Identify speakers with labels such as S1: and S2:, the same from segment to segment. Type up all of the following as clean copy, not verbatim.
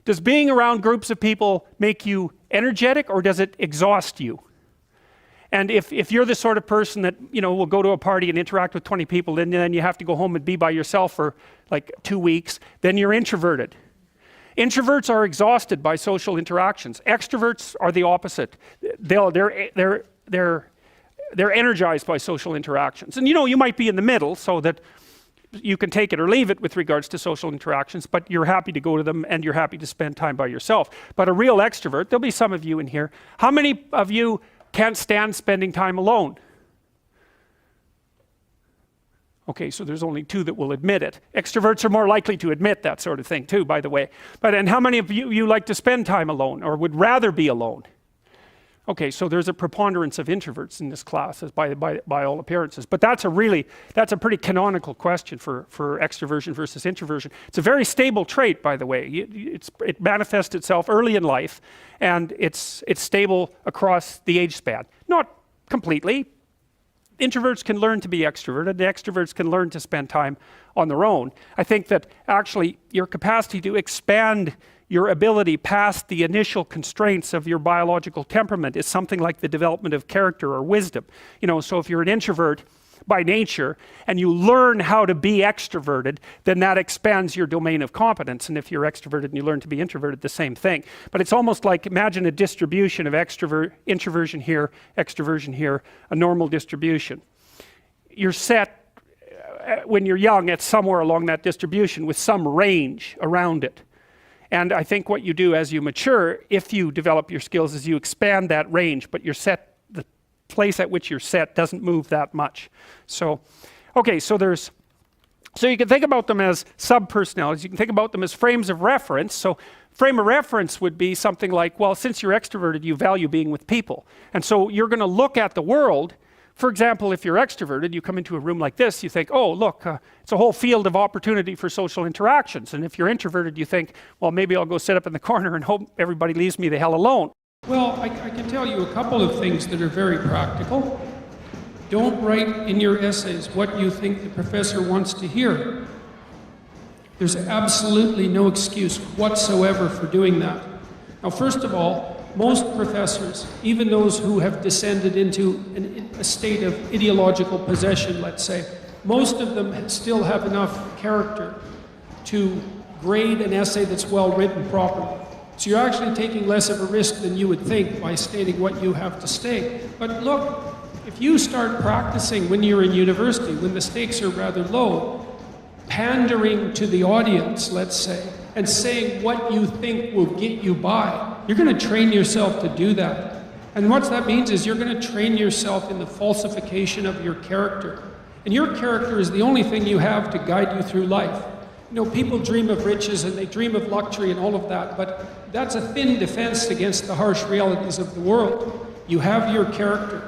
S1: Does being around groups of people make you energetic, or does it exhaust you? And if you're the sort of person that, you know, will go to a party and interact with 20 people, and then you have to go home and be by yourself for like 2 weeks, then you're introverted. Introverts are exhausted by social interactions. Extroverts are the opposite. They're energized by social interactions. And you know, you might be in the middle, so that you can take it or leave it with regards to social interactions, but you're happy to go to them and you're happy to spend time by yourself. But a real extrovert, there'll be some of you in here. How many of you can't stand spending time alone? Okay, so there's only 2 that will admit it. Extroverts are more likely to admit that sort of thing too, by the way. And how many of you like to spend time alone or would rather be alone? Okay, so there's a preponderance of introverts in this class, as by all appearances. But that's a pretty canonical question for extroversion versus introversion. It's a very stable trait, by the way. It manifests itself early in life, and it's stable across the age span. Not completely. Introverts can learn to be extroverted. The extroverts can learn to spend time on their own. I think that actually your capacity to expand your ability past the initial constraints of your biological temperament is something like the development of character or wisdom. You know, so if you're an introvert by nature and you learn how to be extroverted, then that expands your domain of competence. And if you're extroverted and you learn to be introverted, the same thing. But it's almost like, imagine a distribution of introversion here, extroversion here, a normal distribution. You're set when you're young at somewhere along that distribution with some range around it. And I think what you do as you mature, if you develop your skills, is you expand that range, but you're set, the place at which you're set doesn't move that much. So, okay, so you can think about them as sub-personalities. You can think about them as frames of reference. So frame of reference would be something like, well, since you're extroverted, you value being with people. And so you're going to look at the world. For example, if you're extroverted, you come into a room like this, you think, oh, look, it's a whole field of opportunity for social interactions. And if you're introverted, you think, well, maybe I'll go sit up in the corner and hope everybody leaves me the hell alone.
S2: Well, I can tell you a couple of things that are very practical. Don't write in your essays what you think the professor wants to hear. There's absolutely no excuse whatsoever for doing that. Now, first of all, most professors, even those who have descended into a state of ideological possession, let's say, most of them still have enough character to grade an essay that's well written properly. So you're actually taking less of a risk than you would think by stating what you have to state. But look, if you start practicing when you're in university, when the stakes are rather low, pandering to the audience, let's say, and saying what you think will get you by, you're going to train yourself to do that. And what that means is you're going to train yourself in the falsification of your character. And your character is the only thing you have to guide you through life. You know, people dream of riches and they dream of luxury and all of that, but that's a thin defense against the harsh realities of the world. You have your character.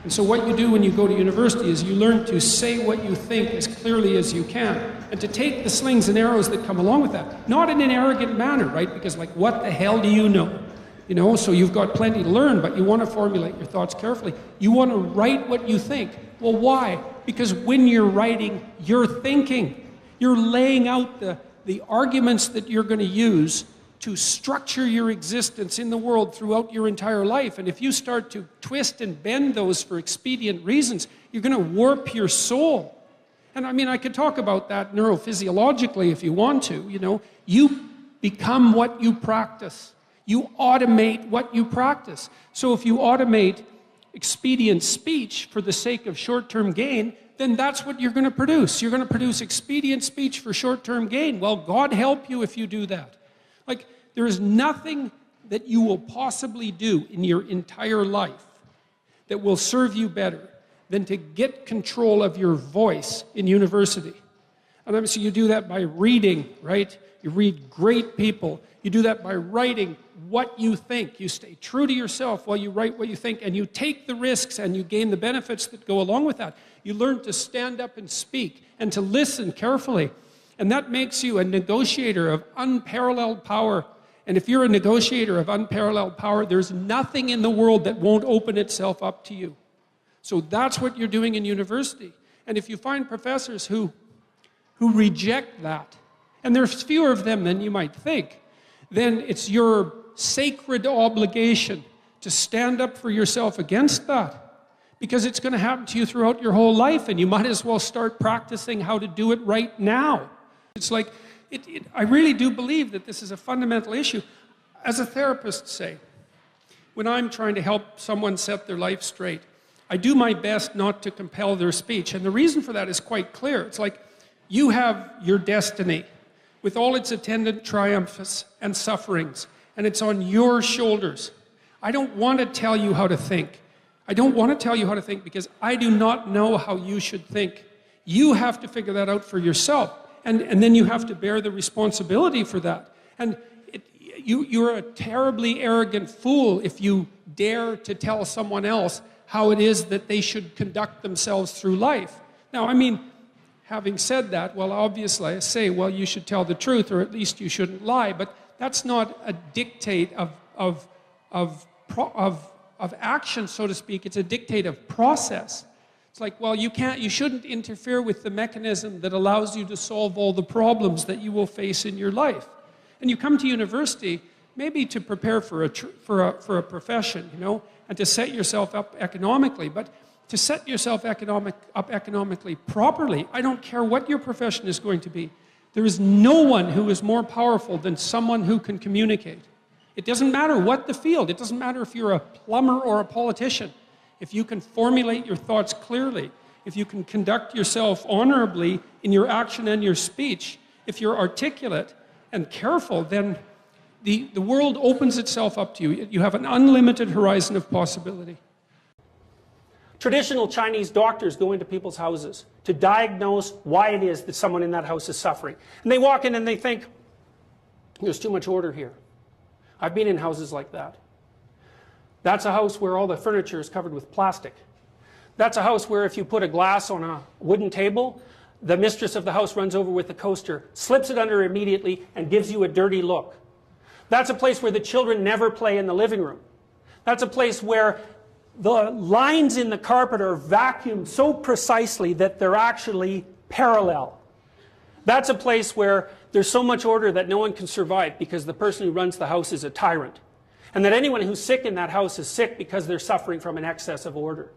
S2: And so what you do when you go to university is you learn to say what you think as clearly as you can, and to take the slings and arrows that come along with that. Not in an arrogant manner, right? Because like, what the hell do you know? You know, so you've got plenty to learn, but you want to formulate your thoughts carefully. You want to write what you think. Well, why? Because when you're writing, you're thinking. You're laying out the arguments that you're going to use to structure your existence in the world throughout your entire life. And if you start to twist and bend those for expedient reasons, you're going to warp your soul. And I mean, I could talk about that neurophysiologically if you want to. You know, you become what you practice. You automate what you practice. So if you automate expedient speech for the sake of short-term gain, then that's what you're going to produce. You're going to produce expedient speech for short-term gain. Well, God help you if you do that. Like, there is nothing that you will possibly do in your entire life that will serve you better than to get control of your voice in university. And obviously you do that by reading, right? You read great people. You do that by writing what you think. You stay true to yourself while you write what you think, and you take the risks and you gain the benefits that go along with that. You learn to stand up and speak and to listen carefully. And that makes you a negotiator of unparalleled power. And if you're a negotiator of unparalleled power, there's nothing in the world that won't open itself up to you. So that's what you're doing in university. And if you find professors who reject that, and there's fewer of them than you might think, then it's your sacred obligation to stand up for yourself against that. Because it's going to happen to you throughout your whole life, and you might as well start practicing how to do it right now. It's like, I really do believe that this is a fundamental issue. As a therapist, say, when I'm trying to help someone set their life straight, I do my best not to compel their speech. And the reason for that is quite clear. It's like, you have your destiny with all its attendant triumphs and sufferings, and it's on your shoulders. I don't want to tell you how to think. I don't want to tell you how to think because I do not know how you should think. You have to figure that out for yourself. And then you have to bear the responsibility for that. And you're a terribly arrogant fool if you dare to tell someone else how it is that they should conduct themselves through life. Now, I mean, having said that, well, obviously I say, well, you should tell the truth, or at least you shouldn't lie. But that's not a dictate of action, so to speak. It's a dictate of process. It's like, well, you shouldn't interfere with the mechanism that allows you to solve all the problems that you will face in your life. And you come to university maybe to prepare for a profession, you know, and to set yourself up economically. But to set yourself up economically properly, I don't care what your profession is going to be. There is no one who is more powerful than someone who can communicate. It doesn't matter what the field. It doesn't matter if you're a plumber or a politician. If you can formulate your thoughts clearly, if you can conduct yourself honorably in your action and your speech, if you're articulate and careful, then the world opens itself up to you. You have an unlimited horizon of possibility.
S1: Traditional Chinese doctors go into people's houses to diagnose why it is that someone in that house is suffering. And they walk in and they think, there's too much order here. I've been in houses like that. That's a house where all the furniture is covered with plastic. That's a house where if you put a glass on a wooden table, the mistress of the house runs over with the coaster, slips it under immediately, and gives you a dirty look. That's a place where the children never play in the living room. That's a place where the lines in the carpet are vacuumed so precisely that they're actually parallel. That's a place where there's so much order that no one can survive because the person who runs the house is a tyrant. And that anyone who's sick in that house is sick because they're suffering from an excess of order.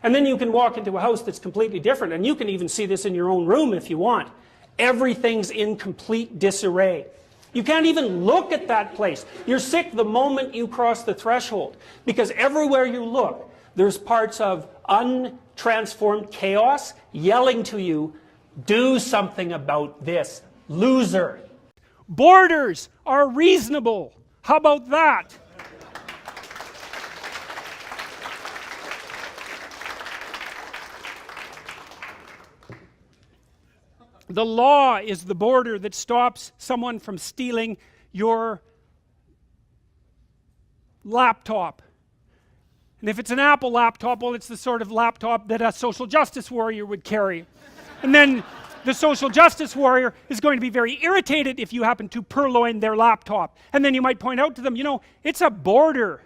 S1: And then you can walk into a house that's completely different, and you can even see this in your own room if you want. Everything's in complete disarray. You can't even look at that place. You're sick the moment you cross the threshold, because everywhere you look, there's parts of untransformed chaos yelling to you, do something about this, loser. Borders are reasonable. How about that? The law is the border that stops someone from stealing your laptop. And if it's an Apple laptop, well, it's the sort of laptop that a social justice warrior would carry. And then the social justice warrior is going to be very irritated if you happen to purloin their laptop. And then you might point out to them, you know, it's a border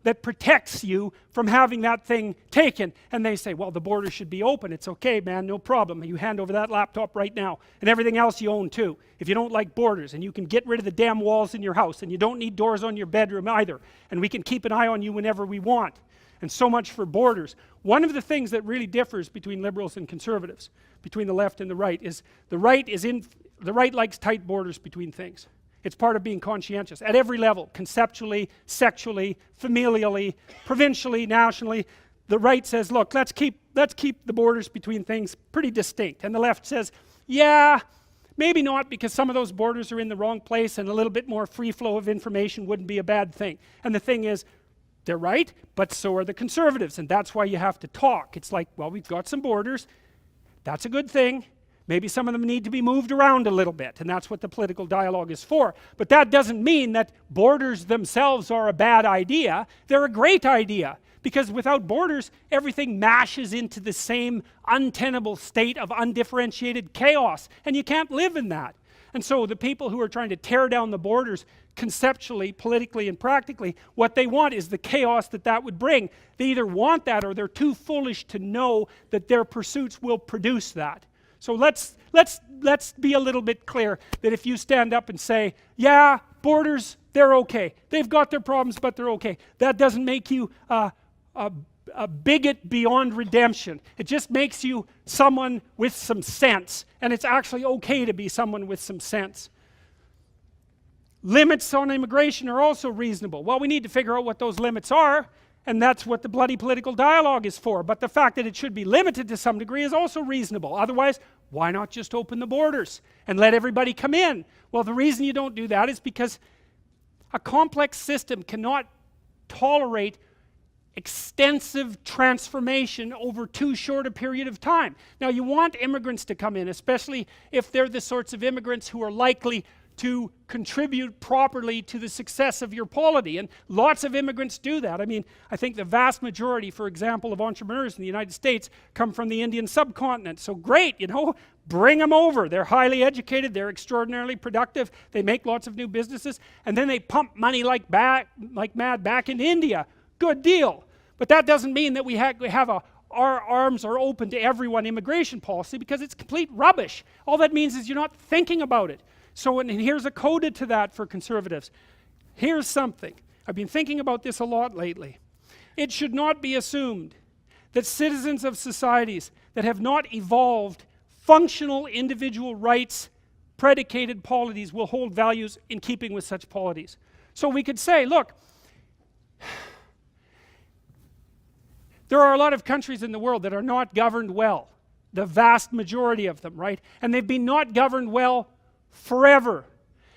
S1: that protects you from having that thing taken. And they say, well, the border should be open. It's okay, man, no problem. You hand over that laptop right now. And everything else you own too. If you don't like borders, and you can get rid of the damn walls in your house, and you don't need doors on your bedroom either. And we can keep an eye on you whenever we want. And so much for borders. One of the things that really differs between liberals and conservatives, between the left and the right, is the right likes tight borders between things. It's part of being conscientious at every level, conceptually, sexually, familially, provincially, nationally. The right says, look, let's keep the borders between things pretty distinct. And the left says, yeah, maybe not, because some of those borders are in the wrong place, and a little bit more free flow of information wouldn't be a bad thing. And the thing is, they're right, but so are the conservatives, and that's why you have to talk. It's like, well, we've got some borders. That's a good thing. Maybe some of them need to be moved around a little bit, and that's what the political dialogue is for. But that doesn't mean that borders themselves are a bad idea. They're a great idea, because without borders, everything mashes into the same untenable state of undifferentiated chaos, and you can't live in that. And so the people who are trying to tear down the borders conceptually, politically, and practically, what they want is the chaos that would bring. They either want that, or they're too foolish to know that their pursuits will produce that. So let's be a little bit clear that if you stand up and say, yeah, borders, they're okay. They've got their problems, but they're okay. That doesn't make you a bigot beyond redemption. It just makes you someone with some sense, and it's actually okay to be someone with some sense. Limits on immigration are also reasonable. Well, we need to figure out what those limits are, and that's what the bloody political dialogue is for. But the fact that it should be limited to some degree is also reasonable. Otherwise, why not just open the borders and let everybody come in? Well, the reason you don't do that is because a complex system cannot tolerate extensive transformation over too short a period of time. Now, you want immigrants to come in, especially if they're the sorts of immigrants who are likely to contribute properly to the success of your polity, and lots of immigrants do that. I mean, I think the vast majority, for example, of entrepreneurs in the United States come from the Indian subcontinent. So great, you know, bring them over. They're highly educated, they're extraordinarily productive, they make lots of new businesses, and then they pump money like mad back into India. Good deal. But that doesn't mean that we have our arms are open to everyone immigration policy, because it's complete rubbish. All that means is you're not thinking about it. So, and here's a coda to that for conservatives. Here's something. I've been thinking about this a lot lately. It should not be assumed that citizens of societies that have not evolved functional individual rights predicated polities will hold values in keeping with such polities. So we could say, look, there are a lot of countries in the world that are not governed well. The vast majority of them, right? And they've been not governed well forever.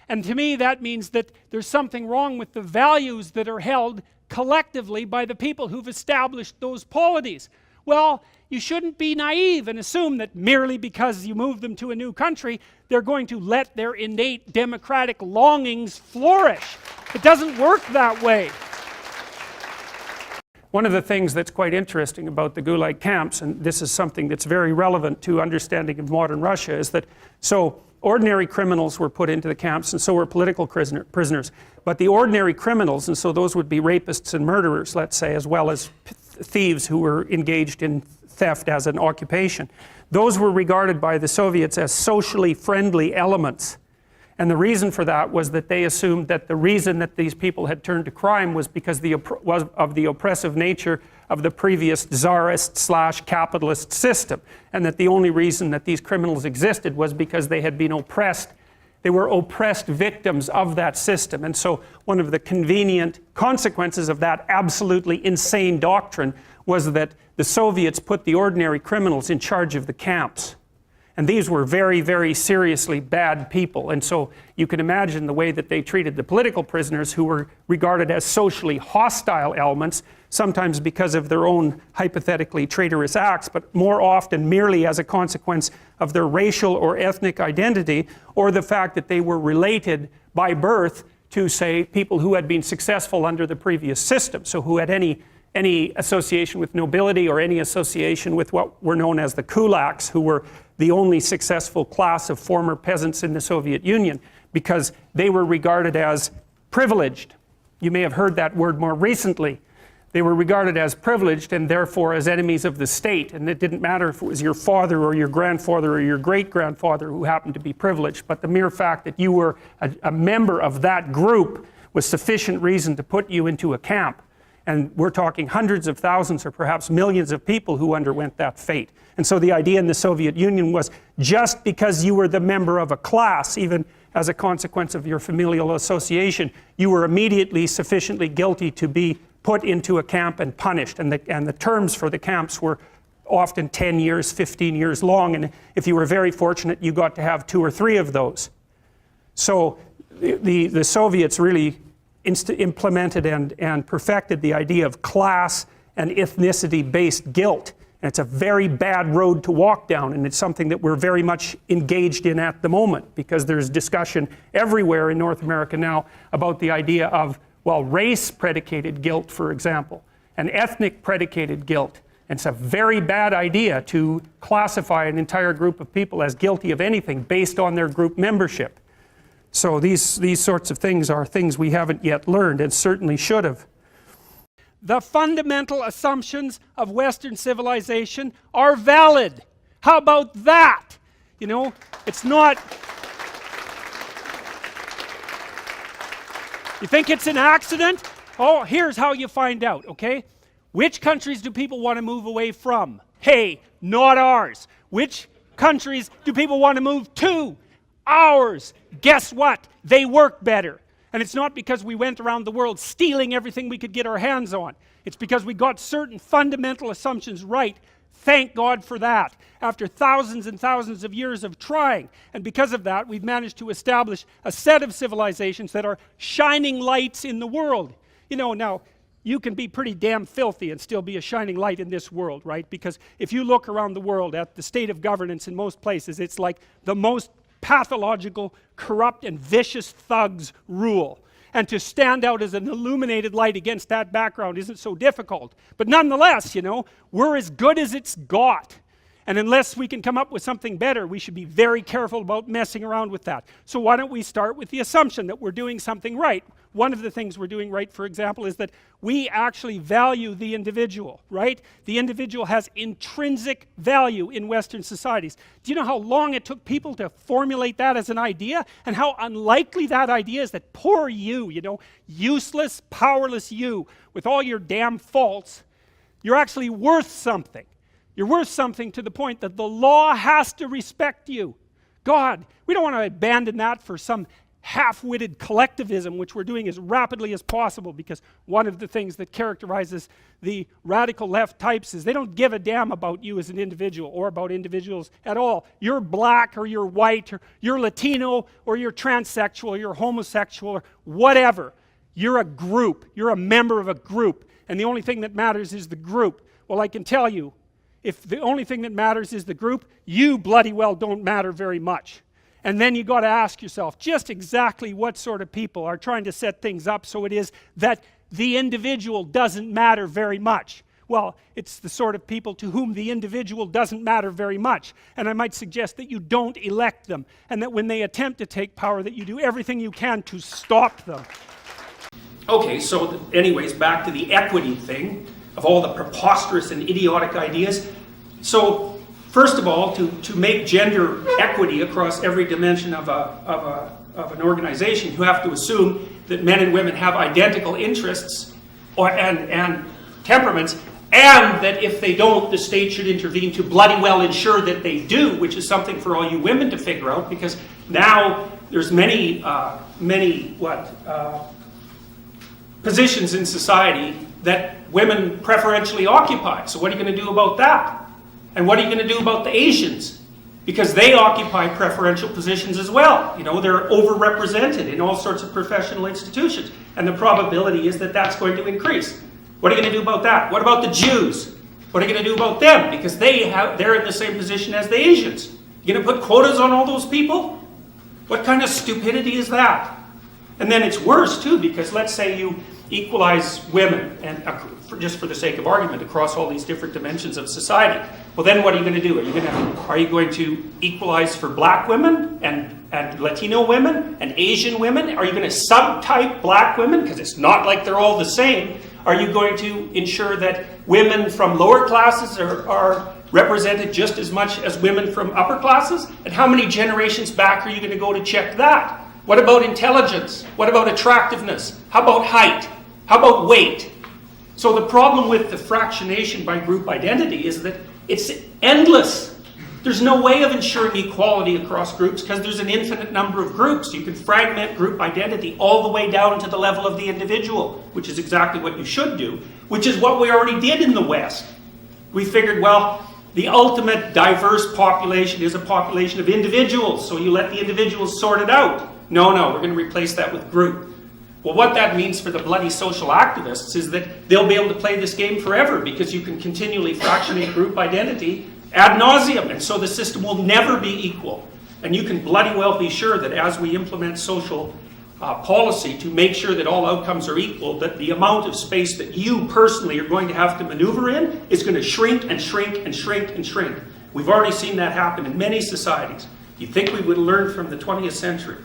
S1: And to me, that means that there's something wrong with the values that are held collectively by the people who've established those polities. Well, you shouldn't be naive and assume that merely because you move them to a new country, they're going to let their innate democratic longings flourish. It doesn't work that way. One of the things that's quite interesting about the Gulag camps, and this is something that's very relevant to understanding of modern Russia, is that so ordinary criminals were put into the camps, and so were political prisoners. But the ordinary criminals, and so those would be rapists and murderers, let's say, as well as thieves who were engaged in theft as an occupation, those were regarded by the Soviets as socially friendly elements. And the reason for that was that they assumed that the reason that these people had turned to crime was because of the oppressive nature of the previous czarist/capitalist system, and that the only reason that these criminals existed was because they had been oppressed. They were oppressed victims of that system. And so one of the convenient consequences of that absolutely insane doctrine was that the Soviets put the ordinary criminals in charge of the camps. And these were very, very seriously bad people. And so you can imagine the way that they treated the political prisoners, who were regarded as socially hostile elements, sometimes because of their own hypothetically traitorous acts, but more often merely as a consequence of their racial or ethnic identity, or the fact that they were related by birth to, say, people who had been successful under the previous system, so who had any association with nobility or any association with what were known as the kulaks, who were the only successful class of former peasants in the Soviet Union, because they were regarded as privileged. You may have heard that word more recently. They were regarded as privileged and therefore as enemies of the state, and it didn't matter if it was your father or your grandfather or your great-grandfather who happened to be privileged, but the mere fact that you were a member of that group was sufficient reason to put you into a camp. And we're talking hundreds of thousands or perhaps millions of people who underwent that fate. And so the idea in the Soviet Union was, just because you were the member of a class, even as a consequence of your familial association, you were immediately sufficiently guilty to be put into a camp and punished. And the terms for the camps were often 10 years, 15 years long. And if you were very fortunate, you got to have 2 or 3 of those. So the Soviets really implemented and perfected the idea of class and ethnicity-based guilt. And it's a very bad road to walk down, and it's something that we're very much engaged in at the moment, because there's discussion everywhere in North America now about the idea of, well, race-predicated guilt, for example, and ethnic-predicated guilt. And it's a very bad idea to classify an entire group of people as guilty of anything based on their group membership. So these sorts of things are things we haven't yet learned, and certainly should have. The fundamental assumptions of Western civilization are valid. How about that? You know, it's not... You think it's an accident? Oh, here's how you find out, okay? Which countries do people want to move away from? Hey, not ours. Which countries do people want to move to? Ours. Guess what? They work better. And it's not because we went around the world stealing everything we could get our hands on. It's because we got certain fundamental assumptions right. Thank God for that. After thousands and thousands of years of trying. And because of that, we've managed to establish a set of civilizations that are shining lights in the world. You know, now, you can be pretty damn filthy and still be a shining light in this world, right? Because if you look around the world at the state of governance in most places, it's like the most pathological, corrupt, and vicious thugs rule. And to stand out as an illuminated light against that background isn't so difficult. But nonetheless, you know, we're as good as it's got. And unless we can come up with something better, we should be very careful about messing around with that. So why don't we start with the assumption that we're doing something right? One of the things we're doing right, for example, is that we actually value the individual, right? The individual has intrinsic value in Western societies. Do you know how long it took people to formulate that as an idea? And how unlikely that idea is that poor you, you know, useless, powerless you, with all your damn faults, you're actually worth something. You're worth something to the point that the law has to respect you. God, we don't want to abandon that for some half-witted collectivism, which we're doing as rapidly as possible, because one of the things that characterizes the radical left types is they don't give a damn about you as an individual or about individuals at all. You're black or you're white or you're Latino or you're transsexual or you're homosexual or whatever. You're a group. You're a member of a group, and the only thing that matters is the group. Well, I can tell you, if the only thing that matters is the group, you bloody well don't matter very much. And then you got to ask yourself just exactly what sort of people are trying to set things up so it is that the individual doesn't matter very much. Well, it's the sort of people to whom the individual doesn't matter very much. And I might suggest that you don't elect them, and that when they attempt to take power, that you do everything you can to stop them. Okay, so anyways, back to the equity thing of all the preposterous and idiotic ideas. So, first of all, to make gender equity across every dimension of an organization, you have to assume that men and women have identical interests and temperaments, and that if they don't, the state should intervene to bloody well ensure that they do, which is something for all you women to figure out, because now there's many positions in society that women preferentially occupy. So what are you going to do about that? And what are you going to do about the Asians? Because they occupy preferential positions as well. You know, they're overrepresented in all sorts of professional institutions. And the probability is that that's going to increase. What are you going to do about that? What about the Jews? What are you going to do about them? Because they're in the same position as the Asians. You're going to put quotas on all those people? What kind of stupidity is that? And then it's worse too, because let's say you equalize women, and just for the sake of argument, across all these different dimensions of society. Well, then what are you going to do? Are you going to equalize for black women and Latino women and Asian women? Are you going to subtype black women? Because it's not like they're all the same. Are you going to ensure that women from lower classes are represented just as much as women from upper classes? And how many generations back are you going to go to check that? What about intelligence? What about attractiveness? How about height? How about weight? So the problem with the fractionation by group identity is that it's endless. There's no way of ensuring equality across groups because there's an infinite number of groups. You can fragment group identity all the way down to the level of the individual, which is exactly what you should do, which is what we already did in the West. We figured, well, the ultimate diverse population is a population of individuals, so you let the individuals sort it out. No, we're going to replace that with group. Well, what that means for the bloody social activists is that they'll be able to play this game forever because you can continually fractionate group identity ad nauseum, and so the system will never be equal. And you can bloody well be sure that as we implement social policy to make sure that all outcomes are equal, that the amount of space that you personally are going to have to maneuver in is going to shrink and shrink and shrink and shrink. We've already seen that happen in many societies. You'd think we would learn from the 20th century.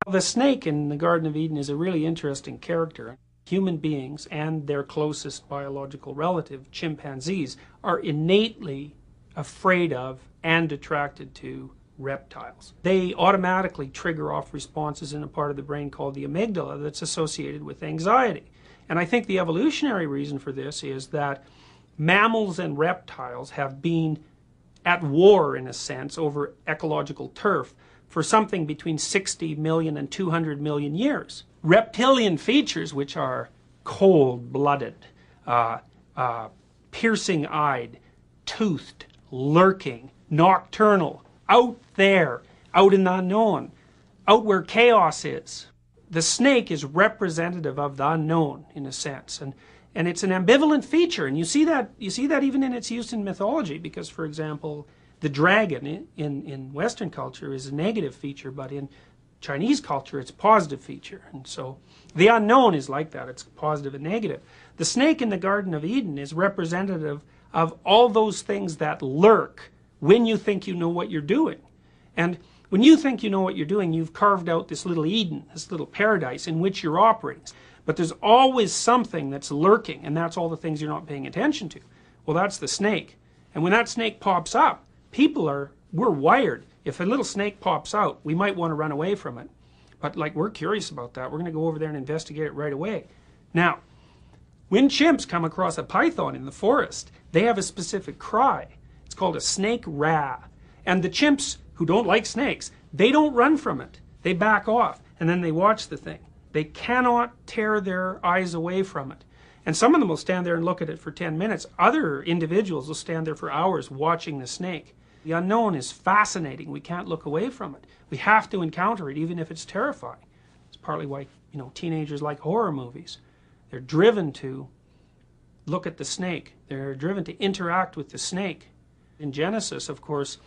S1: The snake in the Garden of Eden is a really interesting character. Human beings and their closest biological relative, chimpanzees, are innately afraid of and attracted to
S3: reptiles. They automatically trigger off responses in a part of the brain called the amygdala that's associated with anxiety. And I think the evolutionary reason for this is that mammals and reptiles have been at war, in a sense, over ecological turf for something between 60 million and 200 million years. Reptilian features, which are cold-blooded, piercing-eyed, toothed, lurking, nocturnal, out there, out in the unknown, out where chaos is. The snake is representative of the unknown, in a sense, and it's an ambivalent feature, and you see that even in its use in mythology, because, for example, the dragon in Western culture is a negative feature, but in Chinese culture it's a positive feature. And so the unknown is like that, it's positive and negative. The snake in the Garden of Eden is representative of all those things that lurk when you think you know what you're doing. And when you think you know what you're doing, you've carved out this little Eden, this little paradise in which you're operating. But there's always something that's lurking, and that's all the things you're not paying attention to. Well, that's the snake. And when that snake pops up, we're wired. If a little snake pops out, we might want to run away from it. But like, we're curious about that. We're going to go over there and investigate it right away. Now, when chimps come across a python in the forest, they have a specific cry. It's called a snake rah. And the chimps who don't like snakes, they don't run from it. They back off, and then they watch the thing. They cannot tear their eyes away from it. And some of them will stand there and look at it for 10 minutes. Other individuals will stand there for hours watching the snake. The unknown is fascinating. We can't look away from it. We have to encounter it, even if it's terrifying. It's partly why, teenagers like horror movies. They're driven to look at the snake. They're driven to interact with the snake. In Genesis, of course,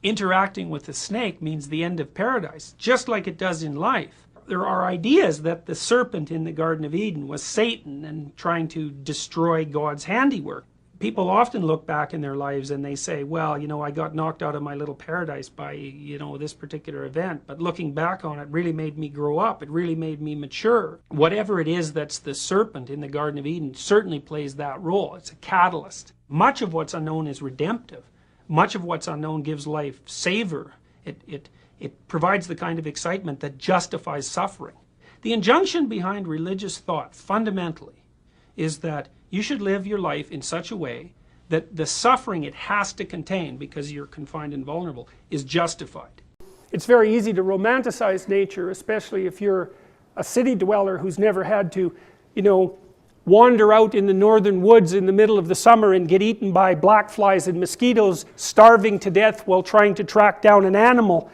S3: interacting with the snake means the end of paradise, just like it does in life. There are ideas that the serpent in the Garden of Eden was Satan and trying to destroy God's handiwork. People often look back in their lives and they say, well, I got knocked out of my little paradise by, this particular event, but looking back on it really made me grow up. It really made me mature. Whatever it is that's the serpent in the Garden of Eden certainly plays that role. It's a catalyst. Much of what's unknown is redemptive. Much of what's unknown gives life savor. It provides the kind of excitement that justifies suffering. The injunction behind religious thought, fundamentally, is that you should live your life in such a way that the suffering it has to contain, because you're confined and vulnerable, is justified.
S1: It's very easy to romanticize nature, especially if you're a city dweller who's never had to, wander out in the northern woods in the middle of the summer and get eaten by black flies and mosquitoes, starving to death while trying to track down an animal.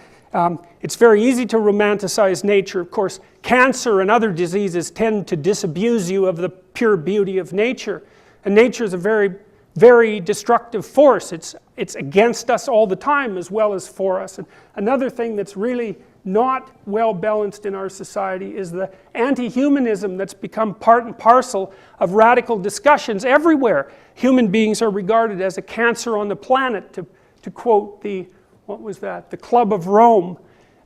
S1: It's very easy to romanticize nature. Of course, cancer and other diseases tend to disabuse you of the pure beauty of nature. And nature is a very, very destructive force. It's against us all the time as well as for us. And another thing that's really not well balanced in our society is the anti-humanism that's become part and parcel of radical discussions everywhere. Human beings are regarded as a cancer on the planet, to quote the Club of Rome,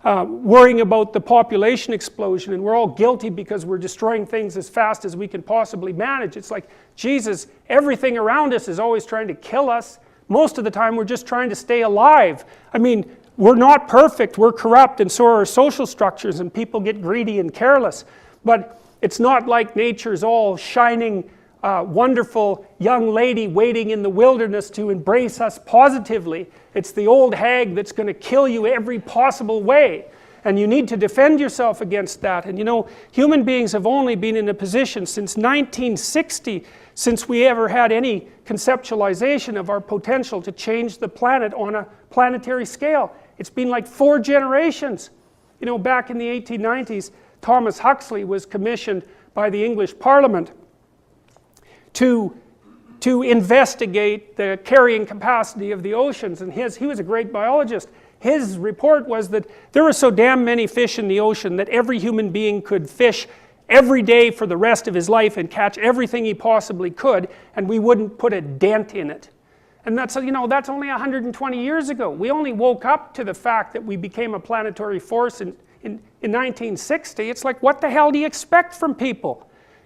S1: worrying about the population explosion, and we're all guilty because we're destroying things as fast as we can possibly manage. It's like, Jesus, everything around us is always trying to kill us. Most of the time we're just trying to stay alive. I mean, we're not perfect, we're corrupt, and so are our social structures, and people get greedy and careless. But it's not like nature's all shining, wonderful young lady waiting in the wilderness to embrace us positively. It's the old hag that's going to kill you every possible way. And you need to defend yourself against that. And human beings have only been in a position since 1960, since we ever had any conceptualization of our potential to change the planet on a planetary scale. It's been like 4 generations. Back in the 1890s, Thomas Huxley was commissioned by the English Parliament to investigate the carrying capacity of the oceans, and he was a great biologist. His report was that there were so damn many fish in the ocean that every human being could fish every day for the rest of his life and catch everything he possibly could, and we wouldn't put a dent in it. And that's only 120 years ago. We only woke up to the fact that we became a planetary force in 1960. It's like, what the hell do you expect from people?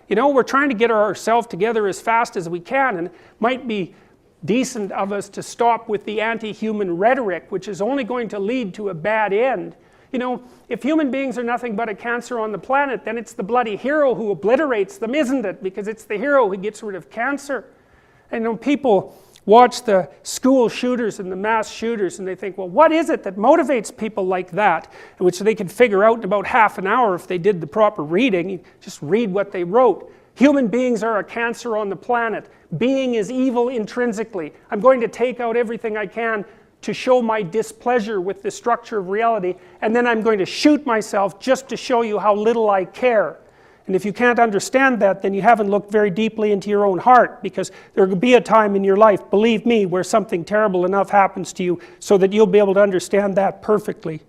S1: We're trying to get ourselves together as fast as we can, and it might be decent of us to stop with the anti-human rhetoric, which is only going to lead to a bad end. You know, if human beings are nothing but a cancer on the planet, then it's the bloody hero who obliterates them, isn't it? Because it's the hero who gets rid of cancer. And when people watch the school shooters and the mass shooters and they think, well, what is it that motivates people like that? Which they could figure out in about half an hour if they did the proper reading. You just read what they wrote. Human beings are a cancer on the planet. Being is evil intrinsically. I'm going to take out everything I can to show my displeasure with the structure of reality, and then I'm going to shoot myself just to show you how little I care. And if you can't understand that, then you haven't looked very deeply into your own heart, because there will be a time in your life, believe me, where something terrible enough happens to you so that you'll be able to understand that perfectly.